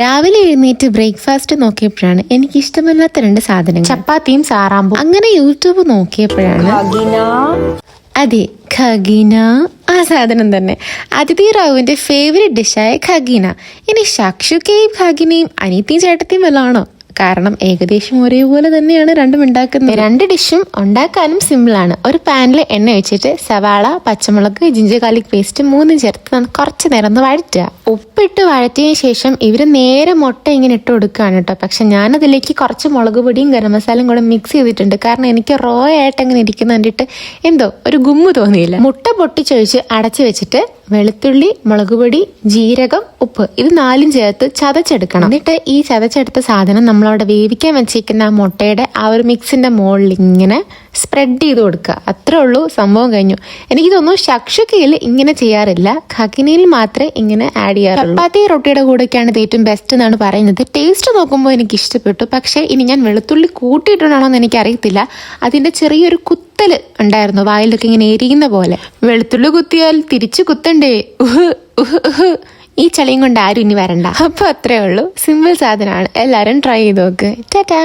രാവിലെ എഴുന്നേറ്റ് ബ്രേക്ക്ഫാസ്റ്റ് നോക്കിയപ്പോഴാണ് എനിക്ക് ഇഷ്ടമില്ലാത്ത രണ്ട് സാധനങ്ങൾ, ചപ്പാത്തിയും സാറാമ്പും. അങ്ങനെ യൂട്യൂബ് നോക്കിയപ്പോഴാണ് അതെ, ഖഗീന, ആ സാധനം തന്നെ. അതിഥി റാവുവിന്റെ ഫേവറേറ്റ് ഡിഷായ ഖഗീന. ഇനി ഷാക്ഷുക്കയും ഖഗീനയും അനീത്തിയും ചേട്ടത്തിയും വല്ലതാണോ? കാരണം ഏകദേശം ഒരേപോലെ തന്നെയാണ് രണ്ടും ഉണ്ടാക്കുന്നത്. രണ്ട് ഡിഷും ഉണ്ടാക്കാനും സിമ്പിളാണ്. ഒരു പാനിൽ എണ്ണ ഒഴിച്ചിട്ട് സവാള, പച്ചമുളക്, ജിഞ്ചർ ഗാർലിക് പേസ്റ്റ് മൂന്നും ചേർത്ത് കുറച്ച് നേരം ഒന്ന് വഴറ്റുക. ഉപ്പിട്ട് വഴറ്റിയതിന് ശേഷം ഇവർ നേരെ മുട്ട ഇങ്ങനെ ഇട്ട് കൊടുക്കുകയാണ് കേട്ടോ. പക്ഷെ ഞാനതിലേക്ക് കുറച്ച് മുളക് പൊടിയും ഗരം മസാലയും കൂടെ മിക്സ് ചെയ്തിട്ടുണ്ട്. കാരണം എനിക്ക് റോ ആയിട്ട് അങ്ങനെ ഇരിക്കുന്ന കണ്ടിട്ട് എന്തോ ഒരു ഗുമ്മ് തോന്നിയില്ല. മുട്ട പൊട്ടിച്ചൊഴിച്ച് അടച്ചു വെച്ചിട്ട് വെളുത്തുള്ളി, മുളക് പൊടി, ജീരകം, ഉപ്പ് ഇത് നാലും ചേർത്ത് ചതച്ചെടുക്കണം. എന്നിട്ട് ഈ ചതച്ചെടുത്ത സാധനം നമ്മളവിടെ വേവിക്കാൻ വെച്ചിരിക്കുന്ന ആ മുട്ടയുടെ ആ ഒരു മിക്സിന്റെ മുകളിൽ ഇങ്ങനെ സ്പ്രെഡ് ചെയ്ത് കൊടുക്കുക. അത്രേ ഉള്ളൂ, സംഭവം കഴിഞ്ഞു. എനിക്ക് തോന്നുന്നു ഷക്ഷുക്കയിൽ ഇങ്ങനെ ചെയ്യാറില്ല, ഖഗീനയിൽ മാത്രമേ ഇങ്ങനെ ആഡ് ചെയ്യാറുള്ളൂ. ചപ്പാത്തി റൊട്ടിയുടെ കൂടെയൊക്കെയാണ് ഇത് ഏറ്റവും ബെസ്റ്റ് എന്നാണ് പറയുന്നത്. ടേസ്റ്റ് നോക്കുമ്പോൾ എനിക്ക് ഇഷ്ടപ്പെട്ടു. പക്ഷേ ഇനി ഞാൻ വെളുത്തുള്ളി കൂട്ടിയിട്ടുണ്ടാണോ എന്ന് എനിക്കറിയത്തില്ല. അതിന്റെ ചെറിയൊരു കുത്തൽ ഉണ്ടായിരുന്നു, വായിലൊക്കെ ഇങ്ങനെ എരിയുന്ന പോലെ. വെളുത്തുള്ളി കുത്തിയാൽ തിരിച്ചു കുത്തണ്ടേ? ഈ ചളിയും കൊണ്ട് ആരും ഇനി വരണ്ട. അപ്പൊ അത്രേ ഉള്ളൂ, സിമ്പിൾ സാധനമാണ്. എല്ലാരും ട്രൈ ചെയ്ത് നോക്ക്. ടാറ്റാ.